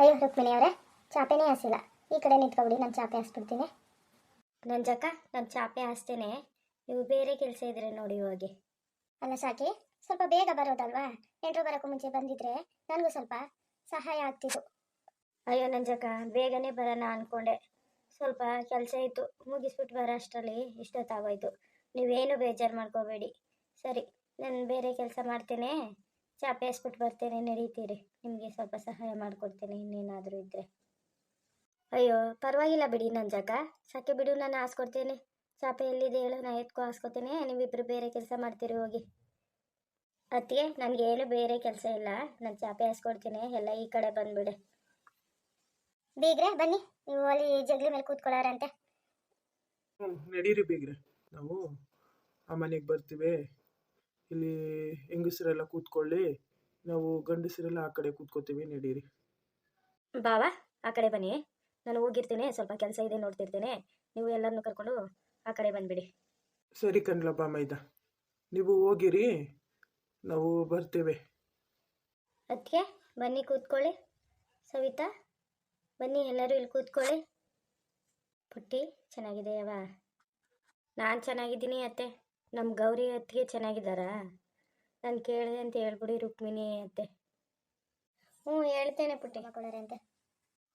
ಅಯ್ಯೋ ರುಕ್ಮಿಣಿ ಅವರೇ, ಚಾಪೆನೇ ಹಾಸಿಲ್ಲ. ಈ ಕಡೆ ನಿಂತ್ಕೊಬಿಡಿ, ನಾನು ಚಾಪೆ ಹಾಸ್ಬಿಡ್ತೀನಿ. ನಂಜಕ್ಕ, ನಾನು ಚಾಪೆ ಹಾಸ್ತೇನೆ. ನೀವು ಬೇರೆ ಕೆಲಸ ಇದ್ರೆ ನೋಡಿ ಹೋಗಿ. ಅಲ್ಲ ಸಾಕಿ, ಸ್ವಲ್ಪ ಬೇಗ ಬರೋದಲ್ವಾ? ನೆಂಟರು ಬರೋಕ್ಕೂ ಮುಂಚೆ ಬಂದಿದ್ರೆ ನನಗೂ ಸ್ವಲ್ಪ ಸಹಾಯ ಆಗ್ತಿತ್ತು. ಅಯ್ಯೋ ನಂಜಕ್ಕ, ಬೇಗನೆ ಬರೋಣ ಅಂದ್ಕೊಂಡೆ. ಸ್ವಲ್ಪ ಕೆಲಸ ಇತ್ತು, ಮುಗಿಸ್ಬಿಟ್ಟು ಬರೋ ಅಷ್ಟರಲ್ಲಿ ಇಷ್ಟೊತ್ತಾಗೋಯ್ತು. ನೀವೇನು ಬೇಜಾರು ಮಾಡ್ಕೋಬೇಡಿ. ಸರಿ, ನಾನು ಬೇರೆ ಕೆಲಸ ಮಾಡ್ತೇನೆ. ಚಾಪೆ ಹಾಸ್ಬಿಟ್ಟು ಬರ್ತೇನೆ, ನಡೀತೀರಿ. ನಿಮಗೆ ಸ್ವಲ್ಪ ಸಹಾಯ ಮಾಡಿಕೊಡ್ತೇನೆ ಇನ್ನೇನಾದರೂ ಇದ್ದರೆ. ಅಯ್ಯೋ ಪರವಾಗಿಲ್ಲ ಬಿಡಿ ನಂಜಕ್ಕ, ಸಾಕೆ ಬಿಡು, ನಾನು ಹಾಸ್ಕೊಡ್ತೇನೆ. ಚಾಪೆ ಎಲ್ಲಿದೆ ಹೇಳು, ನಾನು ಎತ್ಕೊ ಹಾಸ್ಕೊತೇನೆ. ನೀವಿಬ್ಬರು ಬೇರೆ ಕೆಲಸ ಮಾಡ್ತೀರಿ ಹೋಗಿ. ಅತ್ತಿಗೆ, ನನಗೇನು ಬೇರೆ ಕೆಲಸ ಇಲ್ಲ, ನಾನು ಚಾಪೆ ಹಾಸ್ಕೊಡ್ತೀನಿ. ಎಲ್ಲ ಈ ಕಡೆ ಬಂದುಬಿಡೆ. ಬೀಗ್ರೆ ಬನ್ನಿ, ನೀವು ಅಲ್ಲಿ ಜಗ್ಲಿ ಮೇಲೆ ಕೂತ್ಕೊಳ್ಳಾರಂತೆ. ನಡೀರಿ ಬೀಗ್ರೆ, ನಾವು ಆ ಮನೆಗೆ ಬರ್ತೀವಿ. ಇಲ್ಲಿ ಹೆಂಗಸರೆಲ್ಲ ಕೂತ್ಕೊಳ್ಳಿ, ನಾವು ಗಂಡಸರೆಲ್ಲ ಆ ಕಡೆ ಕೂತ್ಕೋತೀವಿ. ನಡೀರಿ. ಬಾವಾ, ಆ ಕಡೆ ಬನ್ನಿ. ನಾನು ಹೋಗಿರ್ತೀನಿ, ಸ್ವಲ್ಪ ಕೆಲಸ ಇದೆ, ನೋಡ್ತಿರ್ತೇನೆ. ನೀವು ಎಲ್ಲರನ್ನೂ ಕರ್ಕೊಂಡು ಆ ಕಡೆ ಬಂದುಬಿಡಿ. ಸರಿ ಕಣ್ಲಪ್ಪ ಮೈದಾ, ನೀವು ಹೋಗಿರಿ, ನಾವು ಬರ್ತೇವೆ. ಅದಕ್ಕೆ ಬನ್ನಿ ಕೂತ್ಕೊಳ್ಳಿ. ಸವಿತಾ ಬನ್ನಿ, ಎಲ್ಲರೂ ಇಲ್ಲಿ ಕೂತ್ಕೊಳ್ಳಿ. ಪುಟ್ಟಿ ಚೆನ್ನಾಗಿದೆಯವ? ನಾನು ಚೆನ್ನಾಗಿದ್ದೀನಿ ಅತ್ತೆ. ನಮ್ಮ ಗೌರಿ ಅತ್ತಿಗೆ ಚೆನ್ನಾಗಿದ್ದಾರಾ? ನಾನು ಕೇಳಿದೆ ಅಂತ ಹೇಳ್ಬಿಡಿ ರುಕ್ಮಿಣಿ ಅತ್ತೆ. ಹ್ಞೂ ಹೇಳ್ತೇನೆ ಪುಟ್ಟಿ. ಕೊಡೋರಂತೆ.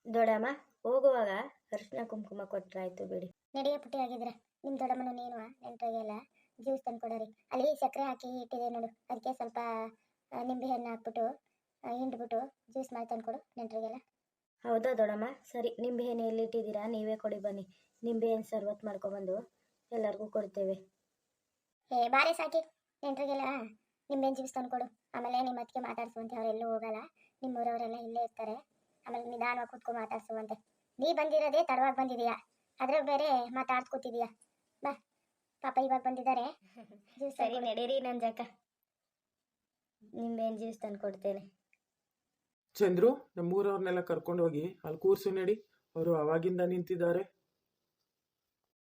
ದೊಡ್ಡಮ್ಮ ಹೋಗುವಾಗ ಅರಿಶಿನ ಕುಂಕುಮ ಕೊಟ್ಟರಾಯ್ತು ಬಿಡಿ. ನಡೆಯ ಪುಟ್ಟಿ ಆಗಿದ್ರೆ ನಿಮ್ಮ ದೊಡ್ಡಮ್ಮನು ನೀನು ನೆಂಟರಿಗೆಲ್ಲ ಜ್ಯೂಸ್ ತಂದು ಕೊಡೋರಿ. ಅಲ್ಲಿ ಸಕ್ಕರೆ ಹಾಕಿ ಇಟ್ಟಿದೆ ನೋಡು, ಅದಕ್ಕೆ ಸ್ವಲ್ಪ ನಿಂಬೆ ಹಣ್ಣು ಹಾಕ್ಬಿಟ್ಟು ಹಿಂಡ್ಬಿಟ್ಟು ಜ್ಯೂಸ್ ಮಾಡಿ ತಂದು ಕೊಡು ನೆಂಟರಿಗೆಲ್ಲ. ಹೌದಾ ದೊಡ್ಡಮ್ಮ? ಸರಿ, ನಿಂಬೆಹಣ್ಣು ಎಲ್ಲಿಟ್ಟಿದ್ದೀರಾ? ನೀವೇ ಕೊಡಿ ಬನ್ನಿ. ನಿಂಬೆಹಣ್ಣು ಸರ್ವತ್ ಮಾಡ್ಕೊಬಂದು ಎಲ್ಲರಿಗೂ ಕೊಡ್ತೇವೆ. ಬಾರೆ ಸಾಕಿ, ನೆಂಟರಿಗೆಲ್ಲ ನಿಂಬೆಹಣ್ಣು ಜ್ಯೂಸ್ ತಂದು ಕೊಡು. ಆಮೇಲೆ ನಿಮ್ಮ ಅತ್ತಿಗೆ ಮಾತಾಡ್ಸುವಂತೆ, ಅವರೆಲ್ಲೂ ಹೋಗಲ್ಲ, ನಿಮ್ಮೂರವರೆಲ್ಲ ಇಲ್ಲೇ ಇರ್ತಾರೆ. ಆಮೇಲೆ ನಿಧಾನವಾಗಿ ಕೂತ್ಕೊಂಡು ಮಾತಾಡ್ಸುವಂತೆ. ನೀ ಬಂದಿರೋದೇ ತಡವಾಗಿ ಬಂದಿದೀಯಾ, ಅದ್ರ ಬೇರೆ ಮಾತಾಡ್ಸ್ಕೊತಿದೀಯಾ. ಬಾ ಪಾಪ ಇವಾಗ ಬಂದಿದ್ದಾರೆ. ಜ್ಯೂಸ್ ಸರಿ ನಡೀರಿ ನಂಜಕ್ಕ, ನಿಂಬೆಹಣ್ಣು ಜ್ಯೂಸ್ ತಂದು ಕೊಡ್ತೇನೆ. ಚಂದ್ರು, ನಮ್ಮೂರವ್ರನ್ನೆಲ್ಲ ಕರ್ಕೊಂಡು ಹೋಗಿ ಅಲ್ಲಿ ಕೂರ್ಸು. ನಡಿ, ಅವರು ಅವಾಗಿಂದ ನಿಂತಿದ್ದಾರೆ.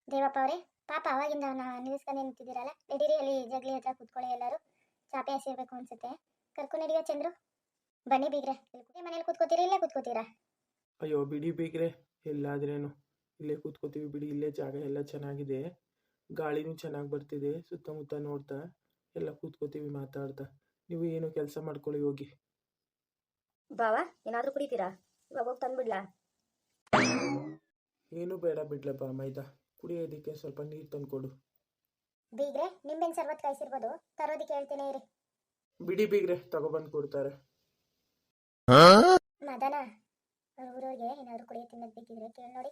ದೇವಪ್ಪ ಅವರೇ, ಪಾಪ ಅವಾಗಿಂದ ನಿಲ್ಲಿಸ್ಕೊಂಡು ನಿಂತಿದ್ದೀರಲ್ಲ, ನಡೀರಿ ಅಲ್ಲಿ ಜಗ್ಲಿ ಹತ್ರ ಕೂತ್ಕೊಳ್ಳಿ. ಎಲ್ಲರೂ ಚಾಪೆ ಹಸಿರ್ಬೇಕು ಅನ್ಸುತ್ತೆ, ಕರ್ಕೊಂಡು ನಡಿಯೋ ಚಂದ್ರು. ಬನ್ನಿ ಬೀಗ್ರೆ, ಮನೇಲಿ ಕೂತ್ಕೋತೀರಾ ಇಲ್ಲೇ ಕೂತ್ಕೋತೀರಾ? ಅಯ್ಯೋ ಬಿಡಿ ಬೀಗ್ರೆ, ಎಲ್ಲಾದ್ರೇನು ಇಲ್ಲೇ ಕೂತ್ಕೋತೀವಿ ಬಿಡಿ. ಇಲ್ಲೇ ಜಾಗ ಎಲ್ಲ ಚೆನ್ನಾಗಿದೆ, ಗಾಳಿನೂ ಚೆನ್ನಾಗಿ ಬರ್ತಿದೆ. ಸುತ್ತಮುತ್ತ ನೋಡ್ತಾ ಎಲ್ಲ ಕೂತ್ಕೋತೀವಿ ಮಾತಾಡ್ತಾ. ನೀವು ಏನು ಕೆಲಸ ಮಾಡ್ಕೊಳ್ಳಿ ಹೋಗಿ. ಬಾವಾ, ಏನಾದರೂ ಕುಡಿತೀರಾ? ಇವಾಗ ಹೋಗಿ ತಂದುಬಿಡ್ಲಾ? ಏನು ಬೇಡ ಬಿಡ್ಲಪ್ಪ ಮೈದಾ, ಕುಡಿಯೋದಕ್ಕೆ ಸ್ವಲ್ಪ ನೀರು ತಂದ್ಕೊಡು. ಬೀಗ್ರೆ, ನಿಂಬೆನ್ ಸರ್ವತ್ ಕಾಯಿಸಿರ್ಬೋದು, ತರೋದಕ್ಕೆ ಹೇಳ್ತೇನೆ ಇರಿ. ಬಿಡಿ ಬೀಗ್ರೆ, ತಗೊಬಂದು ಕೊಡ್ತಾರೆ. ಮದನ, ಊರವ್ರಿಗೆ ಏನಾದ್ರು ಕುಡಿಯೋ ತಿನ್ನೋದು ಬೇಕಿದ್ರೆ ಕೇಳಿ ನೋಡಿ,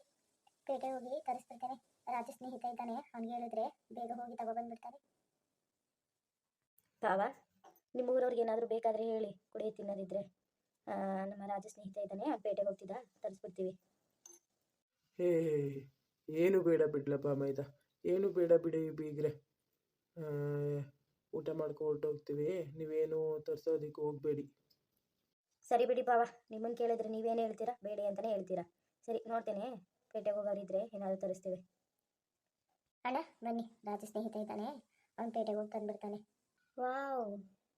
ಪೇಟೆ ಹೋಗಿ ತರಿಸ್ಬಿಡ್ತಾನೆ. ರಾಜ ಸ್ನೇಹಿತ ಇದ್ದಾನೆ, ಅವ್ನಿಗೆ ಹೇಳಿದ್ರೆ ಬೇಗ ಹೋಗಿ ತಗೊಬಂದ್ಬಿಡ್ತಾನೆ. ಬಾವಾ, ನಿಮ್ಮ ಊರವ್ರಿಗೆ ಏನಾದರೂ ಬೇಕಾದರೆ ಹೇಳಿ, ಕುಡಿಯೋ ತಿನ್ನೋದಿದ್ರೆ. ನಮ್ಮ ರಾಜ ಸ್ನೇಹಿತ ಇದ್ದಾನೆ, ಪೇಟೆಗೆ ಹೋಗ್ತಿದ್ದ, ತರಿಸ್ಬಿಡ್ತೀವಿ. ಹೇ, ಏನು ಬೇಡ ಬಿಡ್ಲಪ್ಪ ಮೈದಾ, ಏನು ಬೇಡ ಬಿಡಿ ಬೀಗ್ರೆ. ಊಟ ಮಾಡ್ಕೊ ಹೊರಟೋಗ್ತೀವಿ, ನೀವೇನು ತರಿಸೋದಕ್ಕೆ ಹೋಗಬೇಡಿ. ಸರಿ ಬಿಡಿ ಬಾವಾ, ನಿಮ್ಮನ್ನು ಕೇಳಿದ್ರೆ ನೀವೇನು ಹೇಳ್ತೀರಾ? ಬೇಡಿ ಅಂತಲೇ ಹೇಳ್ತೀರಾ. ಸರಿ, ನೋಡ್ತೇನೆ, ಪೇಟೆಗೆ ಹೋಗೋರಿದ್ರೆ ಏನಾದರೂ ತರಿಸ್ತೀವಿ. ಅಣ್ಣ ಬನ್ನಿ, ರಾಜ ಸ್ನೇಹಿತ ಇದ್ದಾನೆ, ಅವ್ನು ಪೇಟೆಗೆ ಹೋಗಿ ತಂದ್ಬಿಡ್ತಾನೆ. ವಾವ್,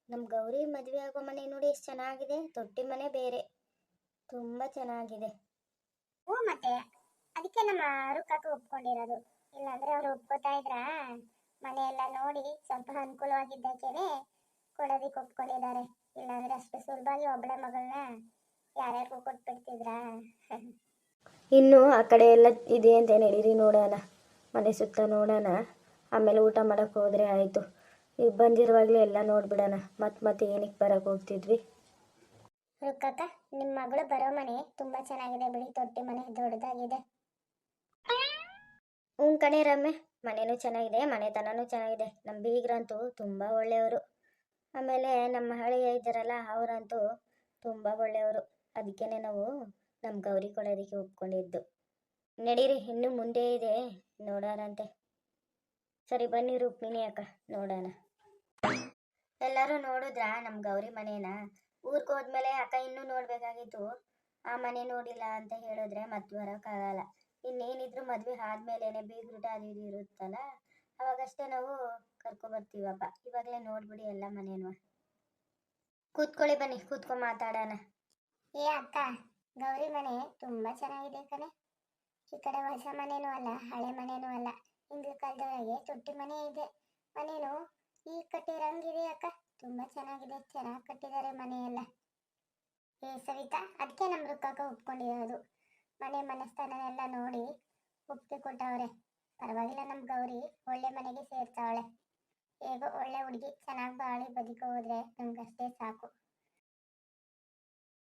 ನಮ್ಮ ಗೌರಿ ಮದುವೆ ಆಗೋ ಮನೆ ನೋಡಿ ಎಷ್ಟು ಚೆನ್ನಾಗಿದೆ. ತೊಟ್ಟಿ ಮನೆ ಬೇರೆ, ತುಂಬ ಚೆನ್ನಾಗಿದೆ. ಹ್ಞೂ, ಮತ್ತೆ ಅದಕ್ಕೆ ನಮ್ಮ ರುಕ್ಕಕ್ಕೆ ಒಪ್ಕೊಂಡಿರೋದು. ಇಲ್ಲಾಂದ್ರೆ ಅವ್ರು ಒಪ್ಕೋತಾ ಇದ್ರ? ಮನೆ ಎಲ್ಲ ನೋಡಿ ಸ್ವಲ್ಪ ಅನುಕೂಲವಾಗಿದ್ದಕ್ಕೇನೆ ಕೊಡೋದಿಕ್ಕೆ ಒಪ್ಕೊಂಡಿದ್ದಾರೆ. ಇಲ್ಲಾಂದ್ರೆ ಅಷ್ಟು ಸುಲಭವಾಗಿ ಒಬ್ಬಳೆ ಮಗಳನ್ನ ಯಾರ್ಯಾರಿಗೂ ಕೊಟ್ಬಿಡ್ತಿದ್ರಾ? ಇನ್ನು ಆ ಕಡೆ ಎಲ್ಲ ಇದೆ ಅಂತ ನಡೀರಿ, ನೋಡೋಣ. ಮನೆ ಸುತ್ತ ನೋಡೋಣ, ಆಮೇಲೆ ಊಟ ಮಾಡೋಕ್ಕೆ ಹೋದರೆ ಆಯಿತು. ಈಗ ಬಂದಿರುವಾಗಲೇ ಎಲ್ಲ ನೋಡ್ಬಿಡೋಣ, ಮತ್ತೆ ಏನಕ್ಕೆ ಬರೋಕ್ಕೆ ಹೋಗ್ತಿದ್ವಿ. ರುಕ್ಕಕ್ಕ, ನಿಮ್ಮ ಮಗಳು ಬರೋ ಮನೆ ತುಂಬ ಚೆನ್ನಾಗಿದೆ ಬಿಡಿ, ತೊಟ್ಟಿ ಮನೆ ದೊಡ್ಡದಾಗಿದೆ. ಹ್ಞೂ ಕಣೆ ರಮ್ಮೆ, ಮನೆಯೂ ಚೆನ್ನಾಗಿದೆ, ಮನೆತನನೂ ಚೆನ್ನಾಗಿದೆ. ನಮ್ಮ ಬೀಗ್ರಂತೂ ತುಂಬ ಒಳ್ಳೆಯವರು. ಆಮೇಲೆ ನಮ್ಮ ಹಳೆಯ ಇದ್ದಾರಲ್ಲ, ಅವರಂತೂ ತುಂಬ ಒಳ್ಳೆಯವರು. ಅದಕ್ಕೇ ನಾವು ನಮ್ಮ ಗೌರಿ ಕೊಡೋದಕ್ಕೆ ಒಪ್ಕೊಂಡಿದ್ದು. ನಡೀರಿ, ಇನ್ನೂ ಮುಂದೆ ಇದೆ, ನೋಡೋಣಂತೆ. ಸರಿ ಬನ್ನಿ ರುಕ್ಮಿಣಿ ಅಕ್ಕ, ನೋಡೋಣ. ಎಲ್ಲರೂ ನೋಡಿದ್ರಾ ನಮ್ಮ ಗೌರಿ ಮನೇನ? ಊರಿಗೆ ಹೋದ್ಮೇಲೆ ಅಕ್ಕ ಇನ್ನೂ ನೋಡಬೇಕಾಗಿತ್ತು, ಆ ಮನೆ ನೋಡಿಲ್ಲ ಅಂತ ಹೇಳಿದ್ರೆ ಮತ್ತೆ ಬರೋಕ್ಕಾಗಲ್ಲ. ಇನ್ನೇನಿದ್ರು ಮದುವೆ ಆದಮೇಲೆ ಬೀಗ್ರೂಟ ಅದು ಇದು ಇರುತ್ತಲ್ಲ, ಅವಾಗಷ್ಟೇ ನಾವು ಕರ್ಕೊಬರ್ತೀವಪ್ಪ. ಇವಾಗಲೇ ನೋಡ್ಬಿಡಿ ಎಲ್ಲ ಮನೇನು. ಕೂತ್ಕೊಳ್ಳಿ ಬನ್ನಿ, ಕೂತ್ಕೊಂಡು ಮಾತಾಡೋಣ. ಏ ಅಕ್ಕ, ಗೌರಿ ಮನೆ ತುಂಬಾ ಚೆನ್ನಾಗಿದೆ ಕಣೆ. ಈ ಕಡೆ ಹೊಸ ಮನೇನೂ ಅಲ್ಲ, ಹಳೆ ಮನೇನೂ ಅಲ್ಲ. ಹಿಂದಿನ ಕಾಲದೊಳಗೆ ತೊಟ್ಟಿ ಮನೆ ಇದೆ. ಮನೇನು ಈಗ ಕಟ್ಟಿರಂಗಿದೆ ಅಕ್ಕ. ತುಂಬಾ ಚೆನ್ನಾಗಿದೆ, ಚೆನ್ನಾಗಿ ಕಟ್ಟಿದ್ದಾರೆ ಮನೆ ಎಲ್ಲ. ಏ ಸವಿತಾ, ಅದಕ್ಕೆ ನಮ್ಮ ರುಕ್ಕಕ್ಕ ಒಪ್ಕೊಂಡಿರೋದು. ಮನೆ ಮನಸ್ಥಾನ ಎಲ್ಲ ನೋಡಿ ಒಪ್ಪಿಗೆ ಕೊಟ್ಟವ್ರೆ. ಪರವಾಗಿಲ್ಲ, ನಮ್ಮ ಗೌರಿ ಒಳ್ಳೆ ಮನೆಗೆ ಸೇರ್ತಾವಳೆ. ಹೇಗೋ ಒಳ್ಳೆ ಹುಡುಗಿ ಚೆನ್ನಾಗಿ ಬಾಳಿ ಬದುಕೋ ಹೋದ್ರೆ ನಮ್ಗಷ್ಟೇ ಸಾಕು.